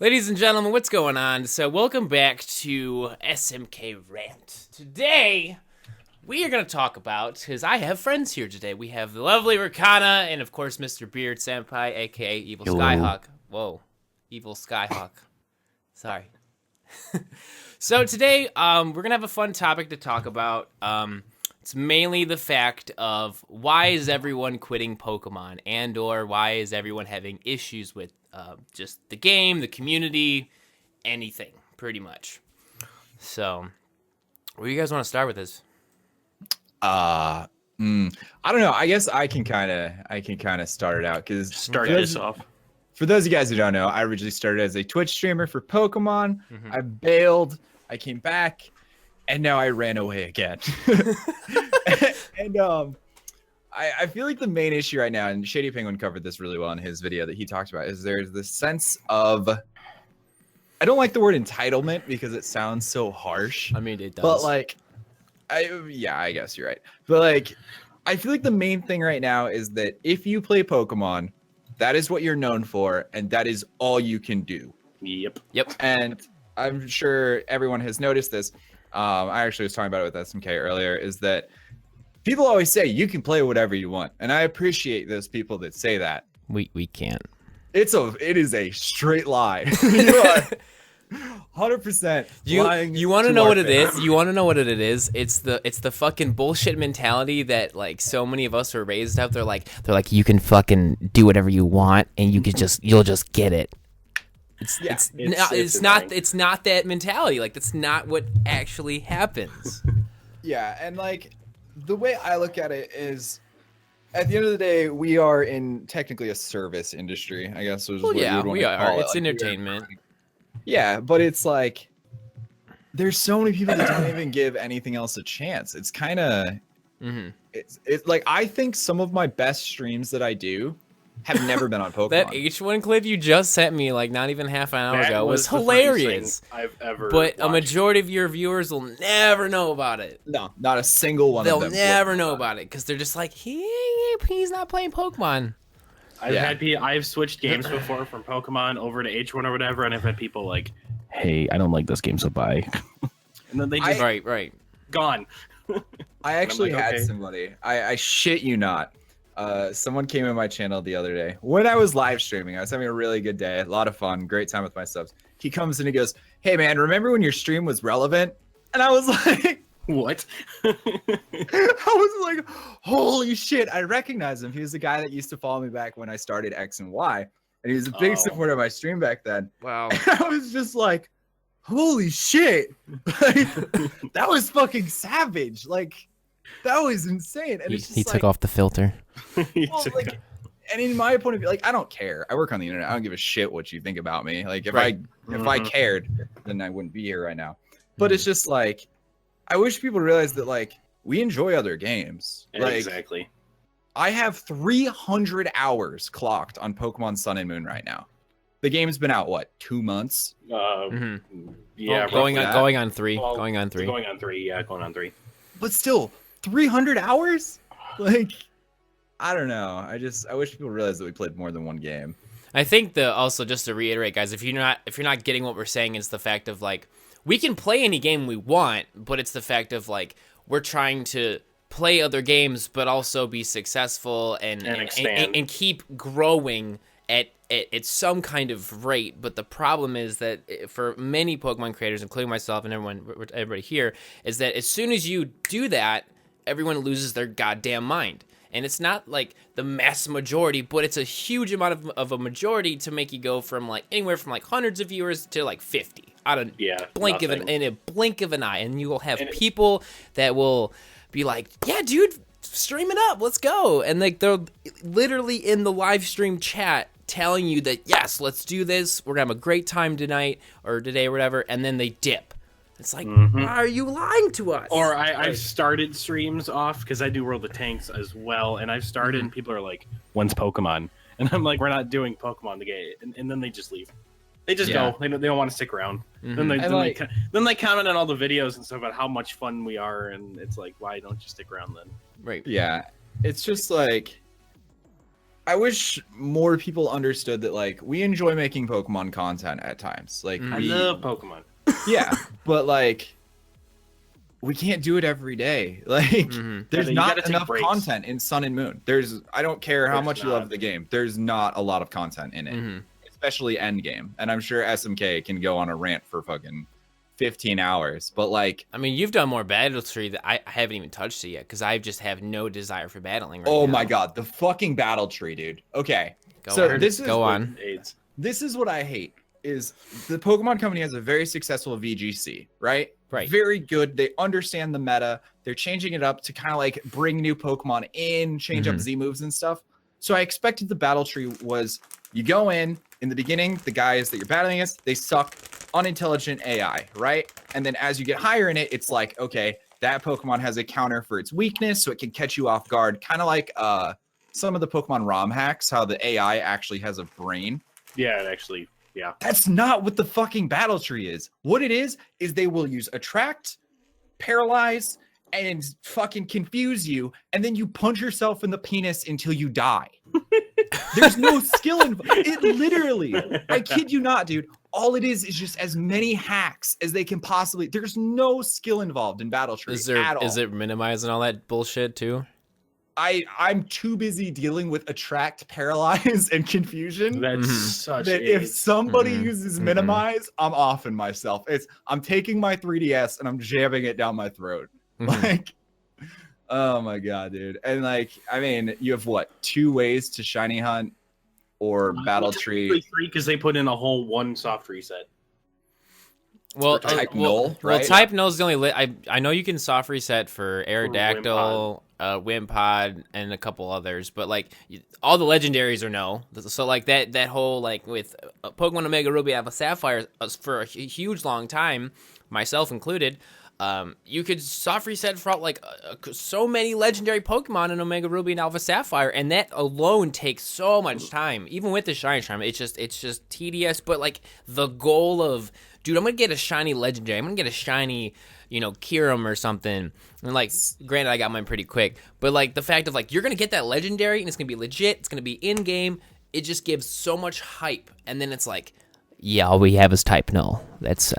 Ladies and gentlemen, what's going on? So welcome back to SMK Rant. Today, we are going to talk about, because I have friends here today. We have the lovely Rekcana and, of course, Mr. Beard Senpai, a.k.a. Evilskyhawk. Whoa. Evilskyhawk. Sorry. So today, we're going to have a fun topic to talk about. It's mainly the fact of why is everyone quitting Pokemon, and or why is everyone having issues with just the game, the community, anything, pretty much. So, where do you guys want to start with this? I don't know. I guess I can kind of start it out because start this off. For those of you guys who don't know, I originally started as a Twitch streamer for Pokemon. I bailed, I came back, and now I ran away again. and I feel like the main issue right now, and Shady Penguin covered this really well in his video that he talked about, is there's this sense of, I don't like the word entitlement because it sounds so harsh. I mean, it does. But like, I guess you're right. But like, I feel like the main thing right now is that if you play Pokemon, that is what you're known for, and that is all you can do. Yep. And I'm sure everyone has noticed this. I actually was talking about it with SMK earlier, is that people always say you can play whatever you want, and I appreciate those people that say that. We can't. It is a straight lie. You are 100% lying. You want to know what it is? You want to know what it is? It's the fucking bullshit mentality that like so many of us are raised up. They're like you can fucking do whatever you want, and you'll just get it. It's not that mentality. Like that's not what actually happens. Yeah, and like the way I look at it is, at the end of the day, we are in technically a service industry, I guess. We are. It's entertainment. Yeah, but it's like there's so many people that don't even give anything else a chance. It's kind of it's like I think some of my best streams that I do have never been on Pokemon. That H1 clip you just sent me, like not even half an hour ago, was hilarious. I've ever but watched. A majority of your viewers will never know about it. No, not a single one of them. They'll never know about it because they're just like, he's not playing Pokemon. I've switched games before from Pokemon over to H1 or whatever, and I've had people like, "Hey, I don't like this game, so bye." And then they just right gone. I actually had okay. somebody. I shit you not. Someone came in my channel the other day when I was live streaming. I was having a really good day, a lot of fun, great time with my subs. He comes and he goes, "Hey man, remember when your stream was relevant?" And I was like, "What?" I was like, "Holy shit!" I recognize him. He was the guy that used to follow me back when I started X and Y, and he was a big supporter of my stream back then. Wow! And I was just like, "Holy shit!" Like, that was fucking savage. Like, that was insane. And he took off the filter. Well, like, and in my point of view, like I don't care. I work on the internet. I don't give a shit what you think about me. Like if I cared, then I wouldn't be here right now. But it's just like I wish people realized that like we enjoy other games. Like, exactly. I have 300 hours clocked on Pokemon Sun and Moon right now. The game's been out what, 2 months? Yeah, going on three. Well, going on 3. Going on 3. Yeah, going on 3. But still, 300 hours? Like, I don't know. I wish people realized that we played more than one game. I think also just to reiterate, guys, if you're not getting what we're saying, it's the fact of like we can play any game we want, but it's the fact of like we're trying to play other games, but also be successful and keep growing at some kind of rate. But the problem is that for many Pokemon creators, including myself and everybody here, is that as soon as you do that, everyone loses their goddamn mind. And it's not like the mass majority, but it's a huge amount of a majority to make you go from like anywhere from like hundreds of viewers to like 50 out of in a blink of an eye. And you will have people that will be like, "Yeah, dude, stream it up, let's go." And like they're literally in the live stream chat telling you that yes, let's do this. We're gonna have a great time tonight or today or whatever, and then they dip. It's like, why are you lying to us? Or I've started streams off because I do World of Tanks as well, and I've started and people are like, "When's Pokemon?" And I'm like, "We're not doing Pokemon today," and then they just leave. They just go. They don't want to stick around. Then they comment on all the videos and stuff about how much fun we are, and it's like, why don't you stick around then? Right. Yeah, it's just like I wish more people understood that, like, we enjoy making Pokemon content at times. Like, I love Pokemon. Yeah, but like, we can't do it every day. Like, there's not enough content in Sun and Moon. I don't care how much you love the game. There's not a lot of content in it, especially end game. And I'm sure SMK can go on a rant for fucking 15 hours. But like, I mean, you've done more Battle Tree that I haven't even touched it yet because I just have no desire for battling right now. Oh my god, the fucking Battle Tree, dude. Okay, this is what I hate. Is the Pokemon Company has a very successful VGC, right? Right. Very good. They understand the meta. They're changing it up to kind of like bring new Pokemon in, change up Z moves and stuff. So I expected the Battle Tree was you go in the beginning, the guys that you're battling against, they suck, unintelligent AI, right? And then as you get higher in it, it's like, okay, that Pokemon has a counter for its weakness, so it can catch you off guard. Kind of like some of the Pokemon ROM hacks, how the AI actually has a brain. Yeah, it actually. Yeah. That's not what the fucking Battle Tree is. What it is they will use Attract, Paralyze, and fucking confuse you, and then you punch yourself in the penis until you die. There's no skill involved. It literally, I kid you not, dude. All it is just as many hacks as they can possibly. There's no skill involved in Battle Tree at all. Is it minimizing all that bullshit too? I'm too busy dealing with Attract, Paralyze, and Confusion. That's such that if somebody uses Minimize, I'm offing myself. I'm taking my 3DS and I'm jamming it down my throat. Like, oh my god, dude. And like, I mean, you have what, 2 ways to shiny hunt or Battle Tree? 3 because they put in a whole 1 soft reset. Well, type null, right? Well, type null is the only. I know you can soft reset for Aerodactyl, Wimpod, and a couple others, but like all the legendaries are no. So like that whole like with Pokemon Omega Ruby Alpha Sapphire for a huge long time, myself included. You could soft reset for like so many legendary Pokemon in Omega Ruby and Alpha Sapphire, and that alone takes so much time. Even with the shiny charm, it's just tedious. But like the goal of, dude, I'm gonna get a shiny legendary. I'm gonna get a shiny, Kyurem or something. And like, granted, I got mine pretty quick, but like the fact of like you're gonna get that legendary and it's gonna be legit. It's gonna be in game. It just gives so much hype, and then it's like, yeah, all we have is type null. That's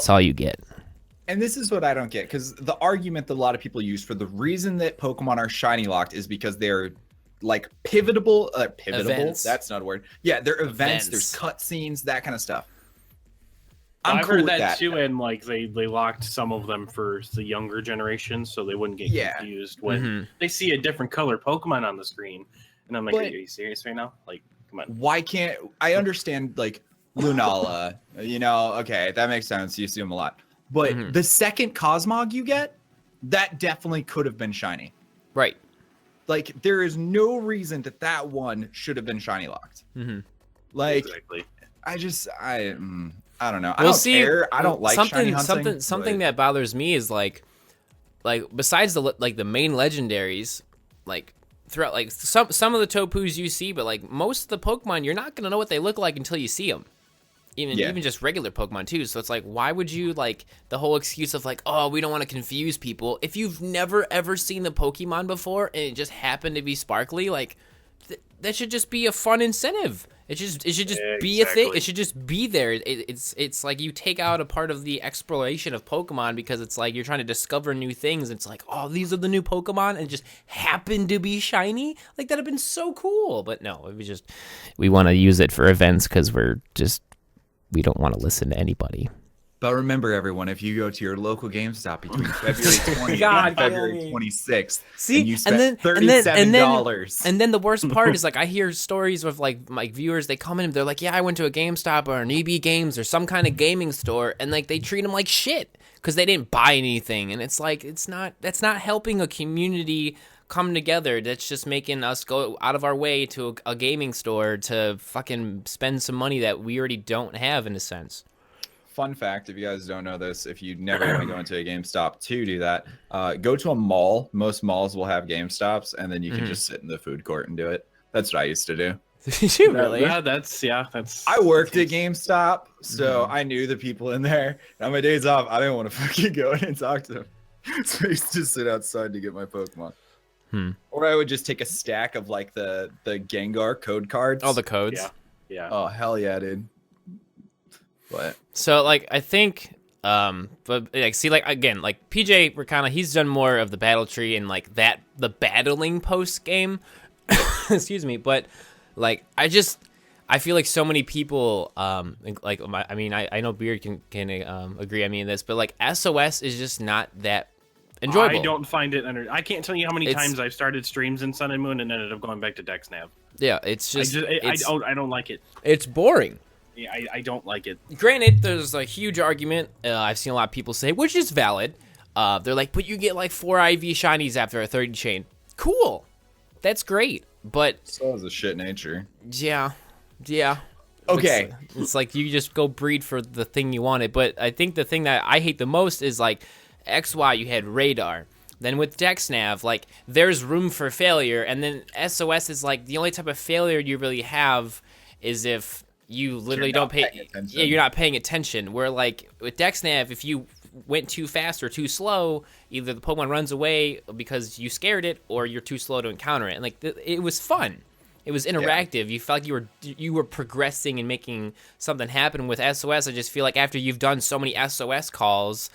all you get. And this is what I don't get, because the argument that a lot of people use for the reason that Pokemon are shiny locked is because they're like pivotable. Events. That's not a word. Yeah, they're events. There's cutscenes, that kind of stuff. I've heard that too, and like they locked some of them for the younger generation, so they wouldn't get confused when they see a different color Pokemon on the screen. And I'm like, are you serious right now? Like, come on. Why can't I understand like Lunala? Okay, that makes sense. You see them a lot. But the second Cosmog you get, that definitely could have been shiny. Right. Like, there is no reason that one should have been shiny locked. Like, exactly. I don't know. I don't care. I don't like shiny hunting. Something that bothers me is like besides the main legendaries, like throughout like some of the Topus you see, but like most of the Pokemon, you're not gonna know what they look like until you see them. Even just regular Pokemon too. So it's like, why would you like the whole excuse of like, oh, we don't want to confuse people. If you've never ever seen the Pokemon before and it just happened to be sparkly, like that should just be a fun incentive. It should just be a thing. It should just be there. It's like you take out a part of the exploration of Pokemon because it's like you're trying to discover new things. It's like, oh, these are the new Pokemon, and it just happen to be shiny. Like that'd have been so cool. But no, we want to use it for events because we don't want to listen to anybody. But remember, everyone, if you go to your local GameStop between February 20th and February 26th, and you spend $37. And then the worst part is, like, I hear stories of, like viewers, they come in and they're like, yeah, I went to a GameStop or an EB Games or some kind of gaming store, and, like, they treat them like shit because they didn't buy anything. And it's like, that's not helping a community come together. That's just making us go out of our way to a gaming store to fucking spend some money that we already don't have, in a sense. Fun fact, if you guys don't know this, if you never want to go into a GameStop to do that, go to a mall. Most malls will have GameStops, and then you can just sit in the food court and do it. That's what I used to do. Did you really? Yeah, that's. I worked at GameStop, so I knew the people in there. And on my days off, I didn't want to fucking go in and talk to them. So I used to sit outside to get my Pokemon. Or I would just take a stack of like the Gengar code cards. All the codes. Yeah. Oh hell yeah, dude. But So like I think but like see like again like PJ Rekcana, he's done more of the battle tree and like that the battling post game. Excuse me, but like I feel like so many people like I know Beard can agree on me in this, but like SOS is just not that enjoyable. I don't find it I can't tell you how many times I've started streams in Sun and Moon and ended up going back to DexNav. Yeah, it's just I don't like it. It's boring. Yeah, I don't like it. Granted, there's a huge argument. I've seen a lot of people say, which is valid. They're like, but you get like 4 IV shinies after a 30 chain. Cool. That's great. But so has a shit nature. Yeah. Okay. It's like you just go breed for the thing you wanted. But I think the thing that I hate the most is like XY, you had radar. Then with DexNav, like there's room for failure. And then SOS is like the only type of failure you really have is if you literally don't pay. Yeah, you're not paying attention. Where like with DexNav, if you went too fast or too slow, either the Pokemon runs away because you scared it, or you're too slow to encounter it. And like it was fun. It was interactive. Yeah. You felt like you were progressing and making something happen. With SOS, I just feel like after you've done so many SOS calls,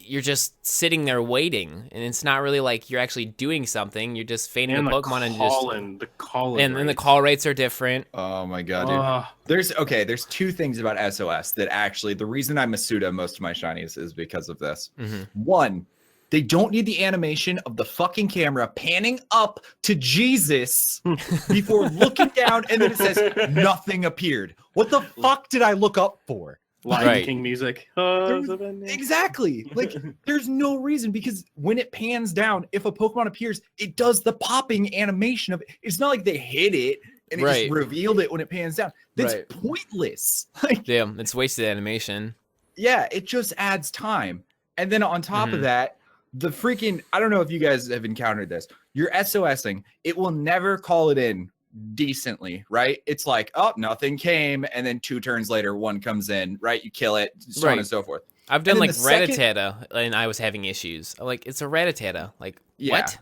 you're just sitting there waiting, and it's not really like you're actually doing something. You're just feigning a Pokemon and the call and the call rates are different. Oh my god, dude. There's 2 things about SOS that actually the reason I Masuda most of my shinies is because of this. One, they don't need the animation of the fucking camera panning up to Jesus before looking down, and then it says nothing appeared. What the fuck did I look up for? Lion King music. Exactly. Like, there's no reason, because when it pans down, if a Pokemon appears, it does the popping animation of it. It's not like they hit it and it just revealed it when it pans down. That's pointless. Like, yeah, it's wasted animation. Yeah, it just adds time. And then on top of that, the freaking, I don't know if you guys have encountered this. You're SOSing, it will never call it in decently, right? It's like, oh, nothing came, and then 2 turns later, 1 comes in, right? You kill it, so on and so forth. I've done like Rattata, and I was having issues. I'm like, it's a Rattata. Like, what?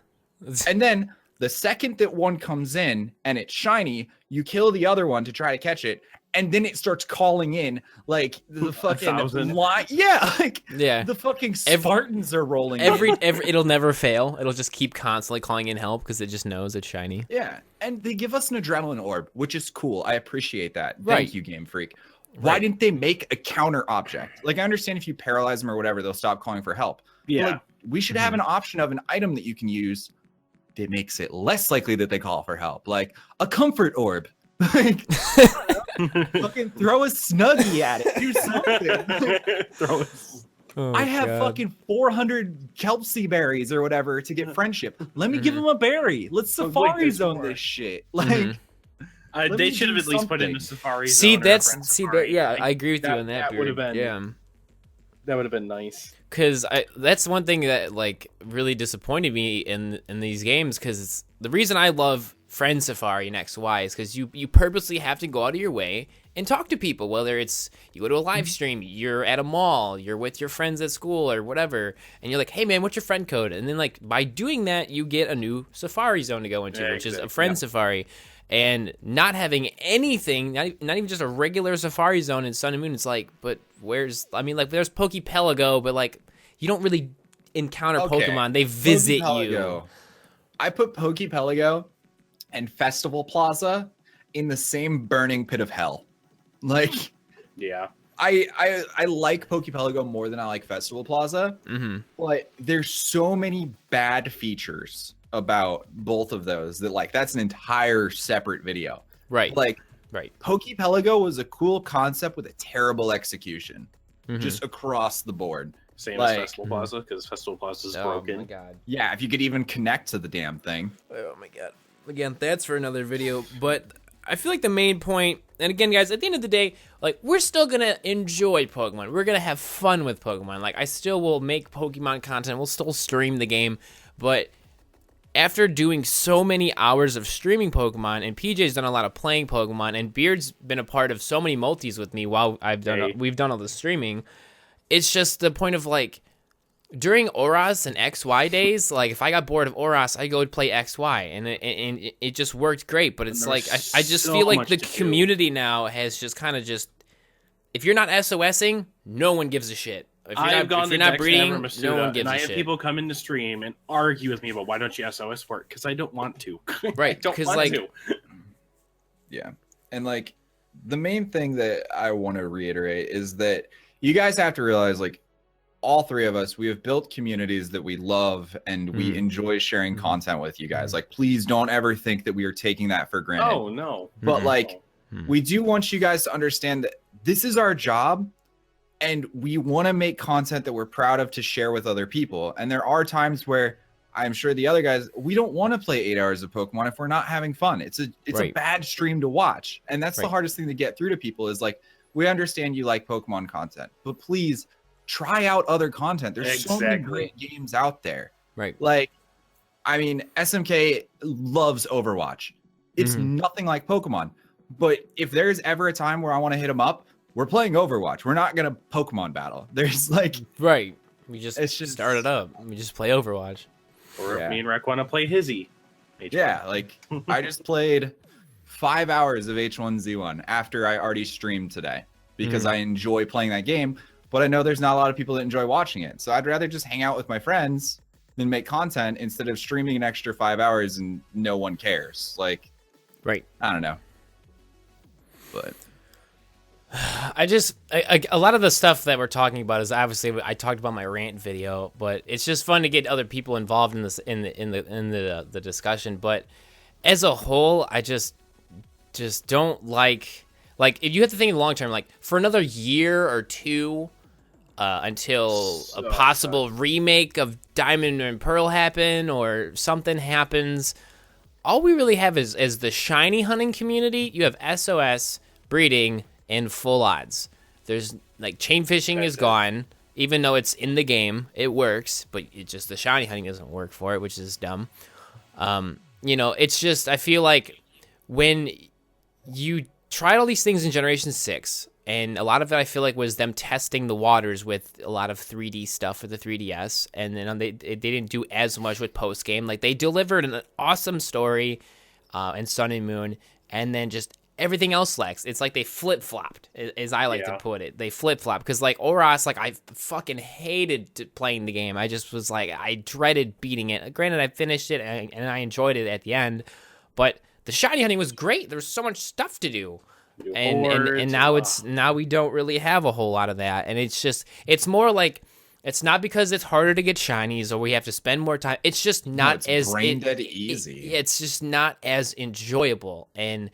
And then the second that 1 comes in and it's shiny, you kill the other one to try to catch it, and then it starts calling in like the fucking line. Yeah, like the fucking Spartans are rolling. Every it'll never fail. It'll just keep constantly calling in help because it just knows it's shiny. Yeah, and they give us an adrenaline orb, which is cool. I appreciate that. Thank you, Game Freak. Why didn't they make a counter object? Like, I understand if you paralyze them or whatever, they'll stop calling for help. Yeah, like, we should have an option of an item that you can use that makes it less likely that they call for help, like a comfort orb. Like, fucking throw a Snuggie at it. Do something. I have fucking 400 Kelpsy berries or whatever to get friendship. Let me give him a berry. Let's Safari Zone this shit. Like, they should have at least put in a Safari Zone. See, I agree with you on that. That would have been, that would have been nice. Because that's one thing that like really disappointed me in these games. Because the reason I love Friend Safari and XY is because you purposely have to go out of your way and talk to people, whether it's you go to a live stream, you're at a mall, you're with your friends at school or whatever, and you're like, hey man, what's your friend code? And then like by doing that, you get a new Safari Zone to go into, which is a Friend Safari. And not having anything, not even just a regular Safari Zone in Sun and Moon, it's like, but there's Pokepelago, but like you don't really encounter Pokemon, they visit you. I put Pokepelago and Festival Plaza in the same burning pit of hell. Like, I like Pokepelago more than I like Festival Plaza, but there's so many bad features about both of those that like that's an entire separate video. Like, Pokepelago was a cool concept with a terrible execution, just across the board. Same as Festival Plaza, because Festival Plaza is broken. Oh my god. Yeah, if you could even connect to the damn thing. Oh my god. Again, that's for another video, but I feel like the main point, and again, guys, at the end of the day, like, we're still gonna enjoy Pokemon. We're gonna have fun with Pokemon. Like, I still will make Pokemon content. We'll still stream the game, but after doing so many hours of streaming Pokemon, and PJ's done a lot of playing Pokemon, and Beard's been a part of so many multis with me while we've done all the streaming, it's just the point of, like, during Oras and XY days, like if I got bored of Oras, I go play XY, and it just worked great. But it's like I just feel like the community now has just kind of just, if you're not SOSing, no one gives a shit. If you're not breeding, no one gives a shit. And I have people come into stream and argue with me about why don't you SOS for it? Because I don't want to. Right? Because like, yeah, and like the main thing that I want to reiterate is that you guys have to realize, like, all three of us, we have built communities that we love and we enjoy sharing content with you guys. Like, please don't ever think that we are taking that for granted. Oh, no. But like, we do want you guys to understand that this is our job and we want to make content that we're proud of to share with other people. And there are times where I'm sure the other guys, we don't want to play 8 hours of Pokemon if we're not having fun. It's a bad stream to watch. And that's the hardest thing to get through to people is like, we understand you like Pokemon content, but please try out other content. There's so many great games out there. Right. Like, I mean, SMK loves Overwatch. It's nothing like Pokemon. But if there's ever a time where I want to hit them up, we're playing Overwatch. We're not going to Pokemon battle. There's like... Right. We just start it up. We just play Overwatch. Or if me and Rec want to play Hizzy. Yeah, like, I just played 5 hours of H1Z1 after I already streamed today because I enjoy playing that game, but I know there's not a lot of people that enjoy watching it. So I'd rather just hang out with my friends than make content instead of streaming an extra 5 hours and no one cares. Like, right. I don't know. But a lot of the stuff that we're talking about is obviously I talked about my rant video, but it's just fun to get other people involved in this in the discussion. But as a whole, I just don't like if you have to think in the long term, like for another year or two until a possible remake of Diamond and Pearl happen or something happens. All we really have is the shiny hunting community. You have SOS, breeding, and full odds. There's like chain fishing is gone, even though it's in the game. It works, but it just the shiny hunting doesn't work for it, which is dumb. It's just I feel like when you tried all these things in Generation 6, and a lot of it I feel like was them testing the waters with a lot of 3D stuff for the 3DS, and then they didn't do as much with post game. Like they delivered an awesome story in Sun and Moon, and then just everything else lacks. It's like they flip flopped, as I like to put it. They flip flopped because like Oras, like I fucking hated playing the game. I just was like I dreaded beating it. Granted, I finished it and I enjoyed it at the end, but the shiny hunting was great. There was so much stuff to do. And now we don't really have a whole lot of that, and it's more like it's not because it's harder to get shinies or we have to spend more time. It's just not as brain dead easy. It's just not as enjoyable, and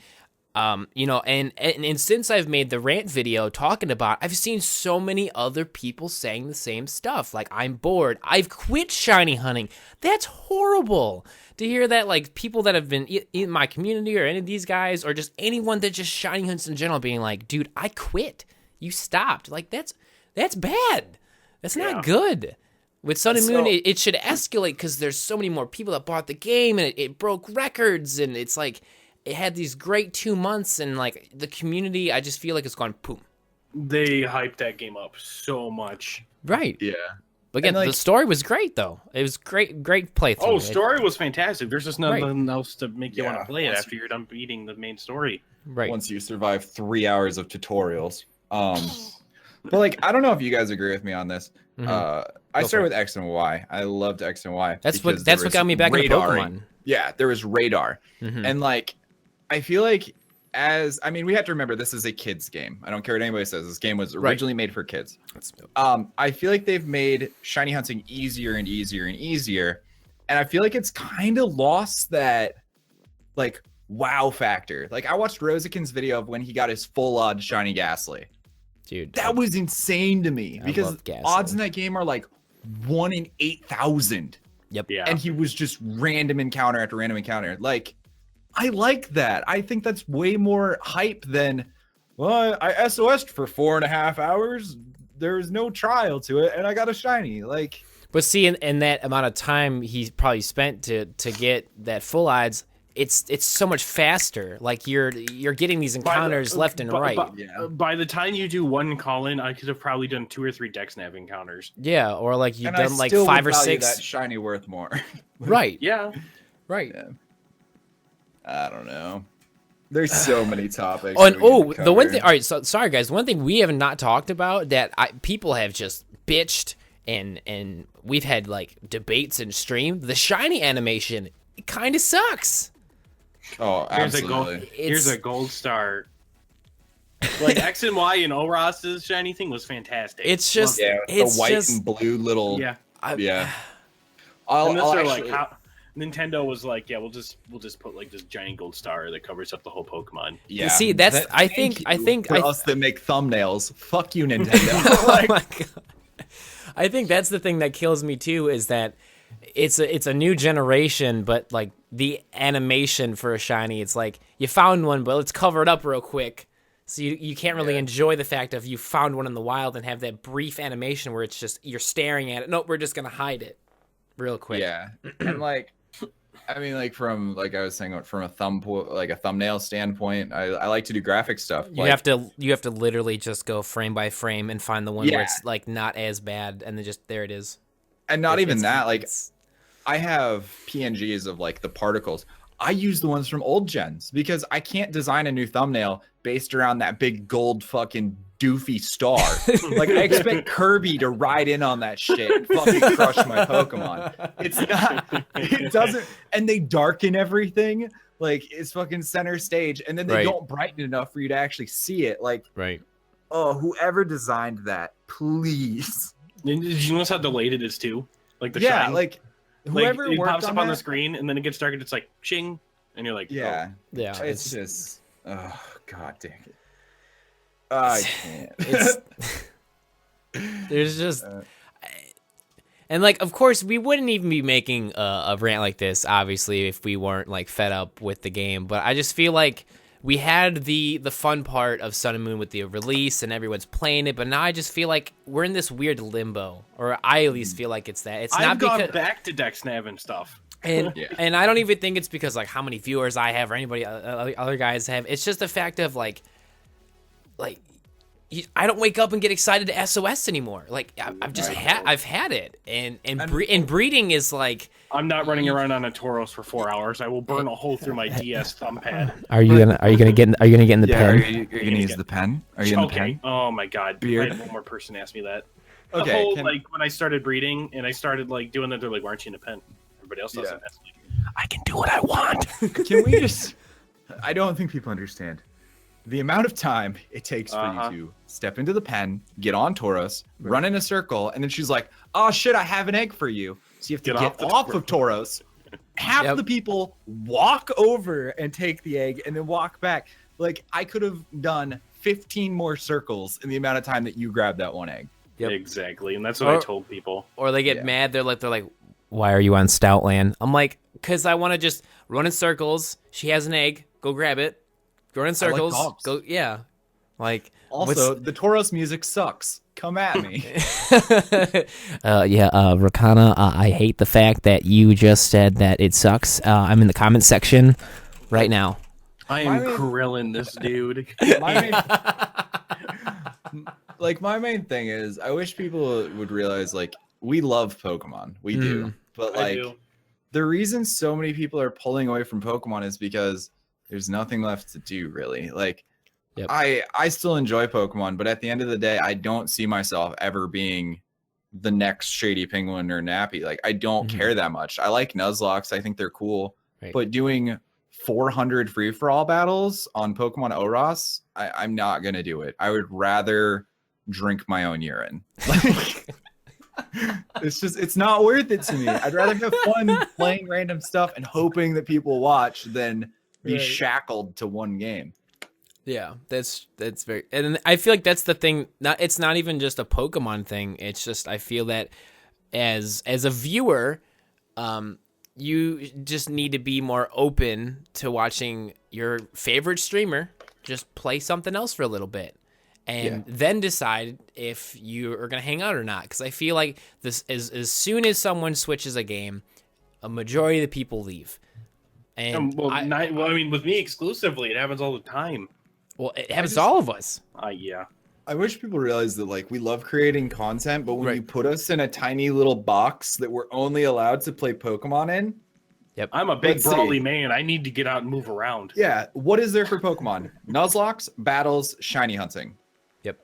and since I've made the rant video talking about, I've seen so many other people saying the same stuff. Like I'm bored. I've quit shiny hunting. That's horrible to hear that, like people that have been in my community or any of these guys or just anyone that just shiny hunts in general being like, dude, I quit. You stopped. Like that's bad. That's not good. With Sun and Moon, it should escalate because there's so many more people that bought the game and it broke records and it's like it had these great 2 months and like the community, I just feel like it's gone boom. They hyped that game up so much. Right. Yeah. But again, the story was great, though. It was great playthrough. Oh, story was fantastic. There's just nothing else to make you want to play it after you're done beating the main story. Right. Once you survive 3 hours of tutorials. But like, I don't know if you guys agree with me on this. I started with X and Y. I loved X and Y. That's what got me back into Pokemon. Yeah, there was radar. And like, I feel like we have to remember this is a kid's game. I don't care what anybody says. This game was originally made for kids. I feel like they've made shiny hunting easier and easier and easier. And I feel like it's kind of lost that like wow factor. Like I watched Rosakin's video of when he got his full odd shiny Ghastly. Dude, that was insane to me because odds in that game are like 1 in 8,000. Yep. Yeah. And he was just random encounter after random encounter. Like, I like that. I think that's way more hype than, well, I SOS'd for 4.5 hours. There's no trial to it, and I got a shiny. Like, but see, in that amount of time he probably spent to get that full odds, it's so much faster. Like you're getting these encounters left and right. By the time you do one call-in, I could have probably done 2 or 3 dex nav encounters. Yeah, or like you've And done I like still 5 would or value 6. that shiny worth more. Right. Yeah. Right. Yeah. I don't know. There's so many topics. Oh, and we need to the one cover. thing. All right, so sorry guys. One thing we have not talked about that people have just bitched and we've had like debates in stream. The shiny animation kind of sucks. Oh, absolutely. Here's a gold star. Like X and Y and Oros's shiny thing was fantastic. It's just the white and blue little. Yeah. Yeah. Nintendo was like, yeah, we'll just put like this giant gold star that covers up the whole Pokemon. Yeah. See, that's I think for us that make thumbnails. Fuck you, Nintendo. Oh my god. I think that's the thing that kills me too, is that it's a new generation, but like the animation for a shiny, it's like you found one, but let's cover it up real quick. So you can't really enjoy the fact of you found one in the wild and have that brief animation where it's just you're staring at it. Nope, we're just gonna hide it real quick. Yeah, and like, I mean, like from like I was saying, from a thumbnail standpoint, I like to do graphic stuff. You have to literally just go frame by frame and find the one where it's like not as bad, and then just there it is. And not even that, like I have PNGs of like the particles. I use the ones from old gens because I can't design a new thumbnail based around that big gold fucking doofy star. Like I expect Kirby to ride in on that shit and fucking crush my Pokemon. It's not. It doesn't. And they darken everything. Like it's fucking center stage, and then they don't brighten enough for you to actually see it. Like oh, whoever designed that, please. Did you notice how delayed it is too? Like the shine? Like whoever it worked pops up on on the that, screen, and then it gets dark, and it's like ching, and you're like, yeah. It's just, oh god dang it. I can't. There's just, and like, of course, we wouldn't even be making a rant like this, obviously, if we weren't like fed up with the game. But I just feel like we had the fun part of Sun and Moon with the release, and everyone's playing it. But now I just feel like we're in this weird limbo, or I at least feel like it's that. It's not because gone back to Dex Nav and stuff. And and I don't even think it's because like how many viewers I have or anybody other guys have. It's just the fact of like I don't wake up and get excited to SOS anymore. Like I've just I've had it, and breeding is like I'm not running around on a Tauros for 4 hours. I will burn a hole through my DS thumb pad. Are you gonna get in the pen? Are you gonna use the pen? Are you in the pen? Oh my god! Beard. I had one more person ask me that. Okay. The whole, like when I started breeding and I started like doing that, they're like, "Why aren't you in a pen?" Everybody else doesn't. That's like, I can do what I want. Can we just? I don't think people understand the amount of time it takes for you to step into the pen, get on Tauros, run in a circle, and then she's like, "Oh shit, I have an egg for you." So you have to get off of Tauros. Half the people walk over and take the egg, and then walk back. Like I could have done 15 more circles in the amount of time that you grabbed that one egg. Yep. Exactly, and that's what I told people. Or they get mad. They're like, "Why are you on Stoutland?" I'm like, "Cause I want to just run in circles. She has an egg. Go grab it. Go in circles. Go, yeah." Like also, the Tauros music sucks. Come at me. Rekcana, I hate the fact that you just said that it sucks. I'm in the comment section right now. I am grilling this dude. My main thing is, I wish people would realize, like, we love Pokemon. We do. But, like, the reason so many people are pulling away from Pokemon is because there's nothing left to do, really. Like, I still enjoy Pokemon, but at the end of the day, I don't see myself ever being the next Shady Penguin or Nappy. Like, I don't care that much. I like Nuzlocke. I think they're cool. Right. But doing 400 free-for-all battles on Pokemon Oros, I'm not going to do it. I would rather drink my own urine. Like, it's not worth it to me. I'd rather have fun playing random stuff and hoping that people watch than be shackled to one game. Yeah, that's very, and I feel like that's the thing. It's not even just a Pokemon thing. It's just I feel that as a viewer, you just need to be more open to watching your favorite streamer just play something else for a little bit, and then decide if you are gonna hang out or not. Because I feel like this as soon as someone switches a game, a majority of the people leave. And with me exclusively, it happens all the time. Well, it happens to all of us. Yeah. I wish people realized that like we love creating content, but when you put us in a tiny little box that we're only allowed to play Pokemon in. Yep. I'm a big brawly man. I need to get out and move around. Yeah. What is there for Pokemon? Nuzlocke, battles, shiny hunting. Yep.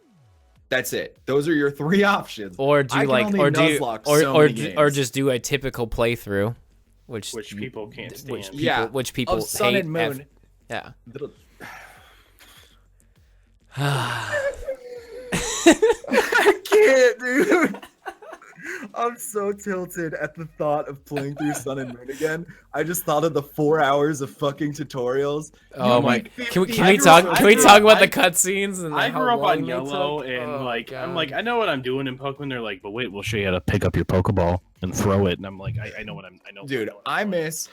That's it. Those are your 3 options. Or do or just do a typical playthrough, which people can't stand. Which people of Sun hate. and Moon. Yeah. I can't, dude. I'm so tilted at the thought of playing through Sun and Moon again. I just thought of the 4 hours of fucking tutorials. Oh my! Can we talk about the cutscenes? And I grew up on Yellow, and I'm like, I know what I'm doing in Pokemon. They're like, but wait, we'll show you how to pick up your Pokeball and throw it. And I'm like, I know what I'm. I know. Dude, I miss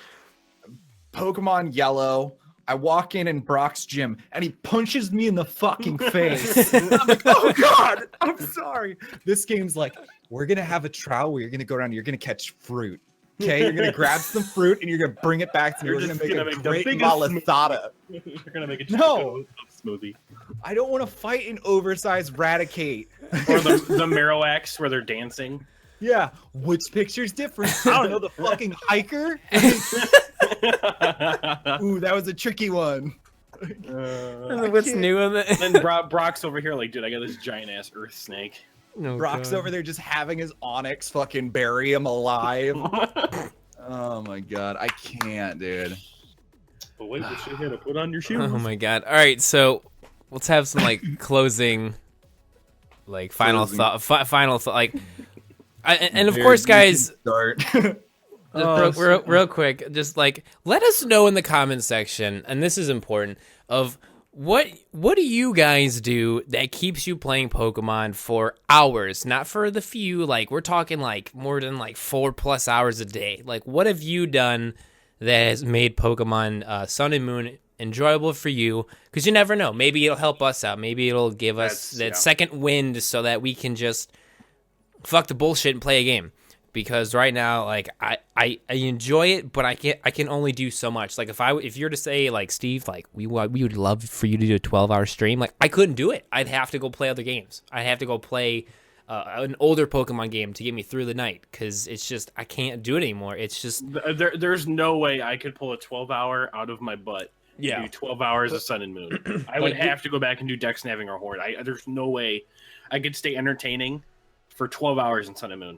Pokemon Yellow. I walk in Brock's gym and he punches me in the fucking face. I'm like, oh God, I'm sorry. This game's like, we're going to have a trial where you're going to go around and you're going to catch fruit. Okay, you're going to grab some fruit and you're going to bring it back to me. We're going to make a great malasada. You're going to make a smoothie. I don't want to fight an oversized Raticate. Or the Marowaks where they're dancing. Yeah, which picture's different? I don't know, the fucking hiker? Ooh, that was a tricky one. What's new in it? Then Brock's over here like, dude, I got this giant ass earth snake. Oh, Brock's over there just having his Onyx fucking bury him alive. Oh my God, I can't, dude. But wait, what you to put on your shoes? Oh my God! All right, so let's have some like closing, like final thought, like. And of course, guys, real quick, just like let us know in the comment section, and this is important, of what do you guys do that keeps you playing Pokemon for hours, not for the few, like we're talking like more than like 4+ hours a day. Like what have you done that has made Pokemon Sun and Moon enjoyable for you? Because you never know, maybe it'll help us out, maybe it'll give us that second wind so that we can just fuck the bullshit and play a game. Because right now, like I enjoy it, but I can only do so much. Like if you're to say like Steve, like we would love for you to do a 12-hour stream, like I couldn't do it. I'd have to go play other games. I'd have to go play an older Pokemon game to get me through the night, because it's just I can't do it anymore. It's just there's no way I could pull a 12-hour out of my butt. Yeah, do 12 hours of Sun and Moon. I would have to go back and do Dex Naving or Horde. There's no way I could stay entertaining for 12 hours in Sun and Moon.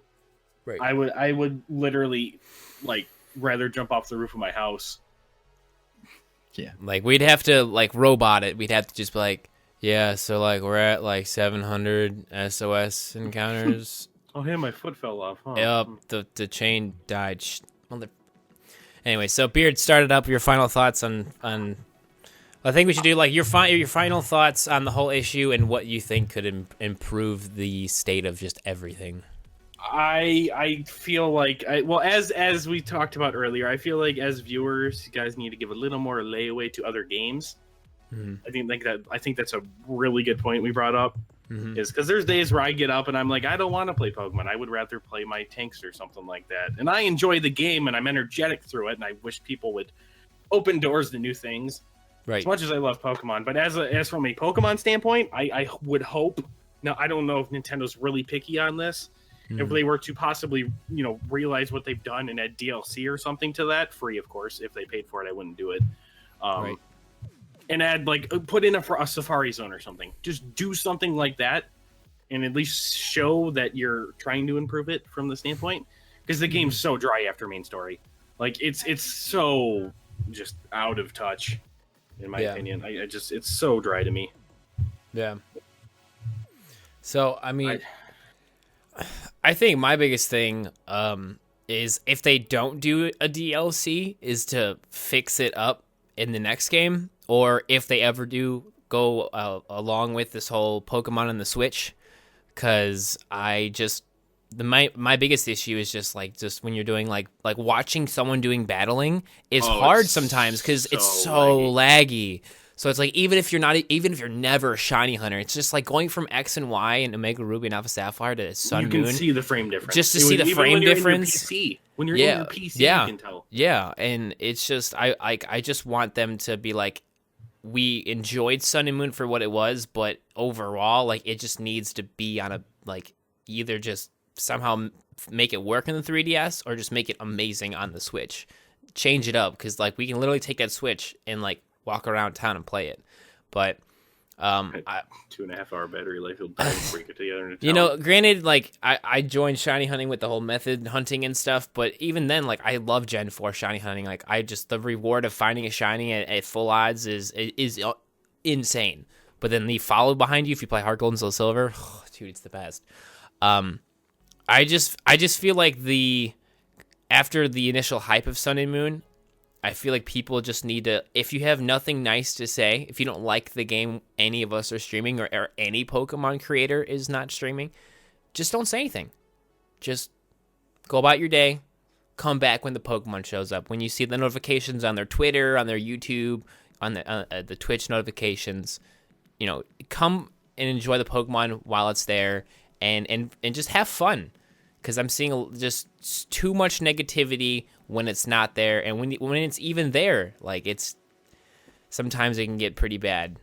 Right. I would literally like rather jump off the roof of my house. Yeah. Like we'd have to like robot it. We'd have to just be like, yeah, so like we're at like 700 SOS encounters. Oh, hey, my foot fell off, huh? Yep, the chain died. Anyway, so Beard, started up your final thoughts on I think we should do like your final thoughts on the whole issue and what you think could improve the state of just everything. I feel like as we talked about earlier, I feel like as viewers, you guys need to give a little more leeway to other games. Mm-hmm. I think that's a really good point we brought up. Mm-hmm. Is because there's days where I get up and I'm like, I don't want to play Pokemon. I would rather play my tanks or something like that. And I enjoy the game and I'm energetic through it. And I wish people would open doors to new things. Right. As much as I love Pokemon, but as from a Pokemon standpoint, I would hope. Now I don't know if Nintendo's really picky on this. If they were to possibly, realize what they've done and add DLC or something to that, free, of course. If they paid for it, I wouldn't do it. Right. And add, put in a Safari Zone or something. Just do something like that and at least show that you're trying to improve it from the standpoint. Because the game's so dry after main story. Like, it's so just out of touch, in my opinion. It's so dry to me. Yeah. So, I mean... I think my biggest thing is if they don't do a DLC is to fix it up in the next game, or if they ever do go along with this whole Pokemon on the Switch, because my biggest issue is just when you're doing like watching someone doing battling is hard sometimes because it's so laggy. So it's like even if you're never a shiny hunter, it's just like going from X and Y and Omega Ruby and Alpha Sapphire to Sun Moon. You can see the frame difference. Just to see the frame difference. When you're in your PC, you can tell. Yeah, and it's just I just want them to be like, we enjoyed Sun and Moon for what it was, but overall, like, it just needs to be on a, like, either just somehow make it work in the 3DS or just make it amazing on the Switch. Change it up, because, like, we can literally take that Switch and, like, walk around town and play it. But 2.5 hour battery life, you'll die before you get together. You know, granted, like, I joined shiny hunting with the whole method hunting and stuff, but even then, like, I love Gen 4 shiny hunting. Like, the reward of finding a shiny at full odds is insane. But then the follow behind you if you play Heart Gold and Soul Silver, dude, it's the best. I just feel like after the initial hype of Sun and Moon, I feel like people just need to, if you have nothing nice to say, if you don't like the game any of us are streaming, or any Pokemon creator is not streaming, just don't say anything. Just go about your day, come back when the Pokemon shows up. When you see the notifications on their Twitter, on their YouTube, on the Twitch notifications, you know, come and enjoy the Pokemon while it's there, and just have fun. Because I'm seeing just too much negativity when it's not there, and when it's even there, like, it's sometimes it can get pretty bad.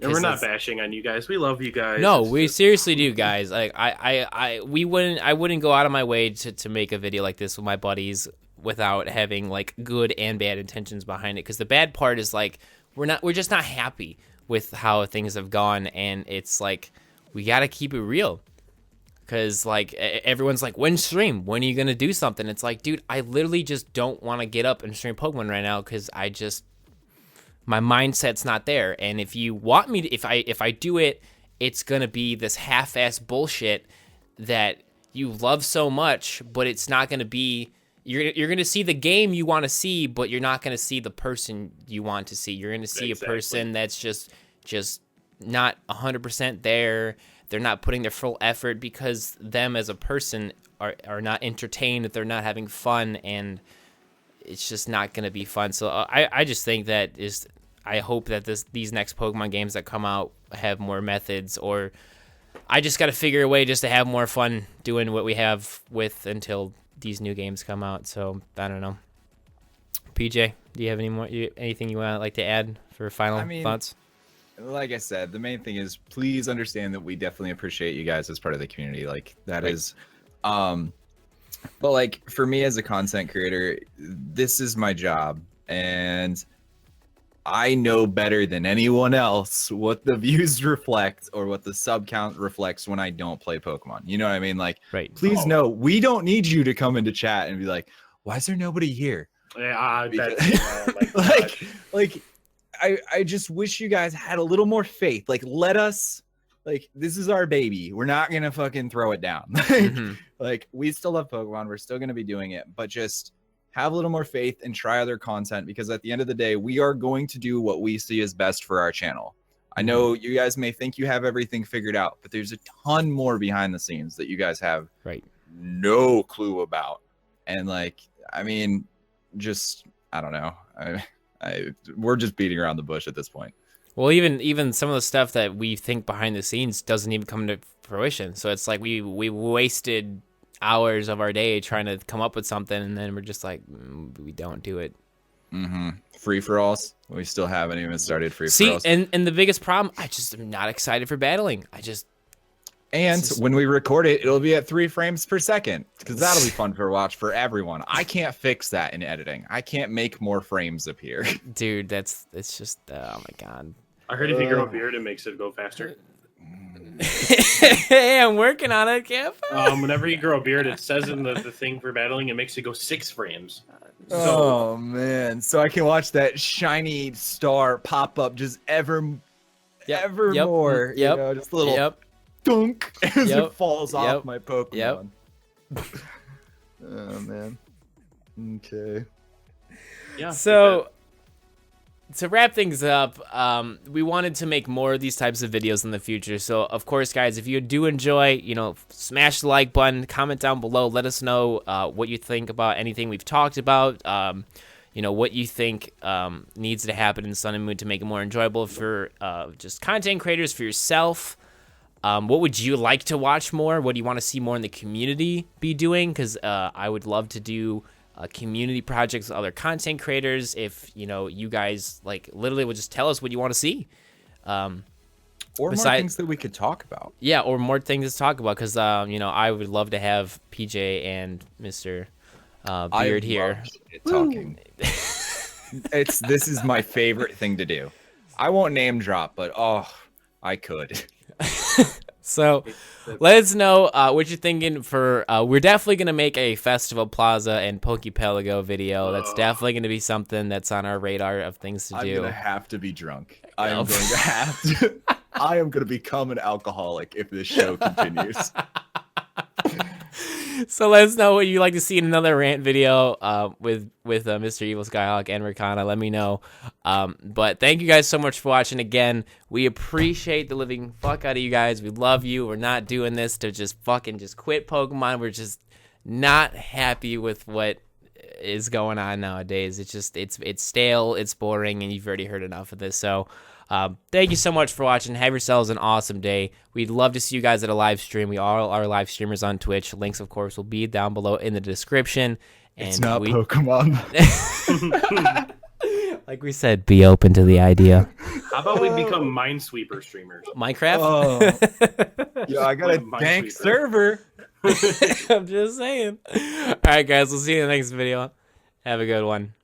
And we're not bashing on you guys. We love you guys. No, we seriously do, guys. Like, I wouldn't go out of my way to make a video like this with my buddies without having, like, good and bad intentions behind it. Because the bad part is, like, we're just not happy with how things have gone, and it's like, we gotta keep it real. Because, like, everyone's like, when stream? When are you going to do something? It's like, dude, I literally just don't want to get up and stream Pokemon right now because my mindset's not there. And if you want me to, if I do it, it's going to be this half-ass bullshit that you love so much, but it's not going to be, you're going to see the game you want to see, but you're not going to see the person you want to see. You're going to see a person that's just not 100% there. They're not putting their full effort because them as a person are not entertained, they're not having fun, and it's just not going to be fun. So I just think I hope that these next Pokemon games that come out have more methods, or I just got to figure a way just to have more fun doing what we have with until these new games come out. So I don't know. PJ, do you have anything you want to like to add for final thoughts? Like I said, the main thing is, please understand that we definitely appreciate you guys as part of the community. Like, that right. is, but like, for me as a content creator, this is my job, and I know better than anyone else what the views reflect or what the sub count reflects when I don't play Pokemon. You know what I mean? Like, right. Please know, we don't need you to come into chat and be like, why is there nobody here? Yeah, like I just wish you guys had a little more faith. Like, let us, like, this is our baby. We're not going to fucking throw it down. Like, we still love Pokemon. We're still going to be doing it. But just have a little more faith and try other content, because at the end of the day, we are going to do what we see as best for our channel. I know you guys may think you have everything figured out, but there's a ton more behind the scenes that you guys have no clue about. And, like, I mean, just, I don't know. We're just beating around the bush at this point. Well, even some of the stuff that we think behind the scenes doesn't even come to fruition. So it's like we wasted hours of our day trying to come up with something, and then we're just like, we don't do it. Free for alls. We still haven't even started free for alls. And the biggest problem, I just am not excited for battling. When we record it, it'll be at 3 frames per second, because that'll be fun for watch for everyone. I can't fix that in editing. I can't make more frames appear. Dude, it's just, oh my god. I heard if you grow a beard, it makes it go faster. Hey, I'm working on it, Camp. Whenever you grow a beard, it says in the thing for battling, it makes it go 6 frames. Oh, man. So I can watch that shiny star pop up just ever more. You know, just a little... dunk as it falls off my Pokemon. Oh man. Okay. Yeah. So to wrap things up, we wanted to make more of these types of videos in the future. So of course, guys, if you do enjoy, smash the like button, comment down below, let us know what you think about anything we've talked about. What you think needs to happen in Sun and Moon to make it more enjoyable for just content creators, for yourself. What would you like to watch more? What do you want to see more in the community be doing? Because I would love to do community projects with other content creators. If you guys like literally would just tell us what you want to see. Or more things that we could talk about. Yeah, or more things to talk about, because I would love to have PJ and Mr. Beard here talking. This is my favorite thing to do. I won't name drop, but I could. So let us know what you're thinking for. We're definitely gonna make a Festival Plaza and Pokepelago video. That's definitely gonna be something that's on our radar of things to do. I'm gonna have to be drunk. I am going to have to. I am gonna become an alcoholic if this show continues. So let us know what you'd like to see in another rant video with Mr. Evilskyhawk and Rekcana. Let me know. But thank you guys so much for watching again. We appreciate the living fuck out of you guys. We love you. We're not doing this to just quit Pokemon. We're just not happy with what is going on nowadays. It's stale, it's boring, and you've already heard enough of this. So thank you so much for watching. Have yourselves an awesome day. We'd love to see you guys at a live stream. We all are live streamers on Twitch. Links, of course, will be down below in the description. And it's not Pokemon. Like we said, be open to the idea. How about we become Minesweeper streamers? Minecraft? Yeah, I got a dank server. I'm just saying. All right, guys, we'll see you in the next video. Have a good one.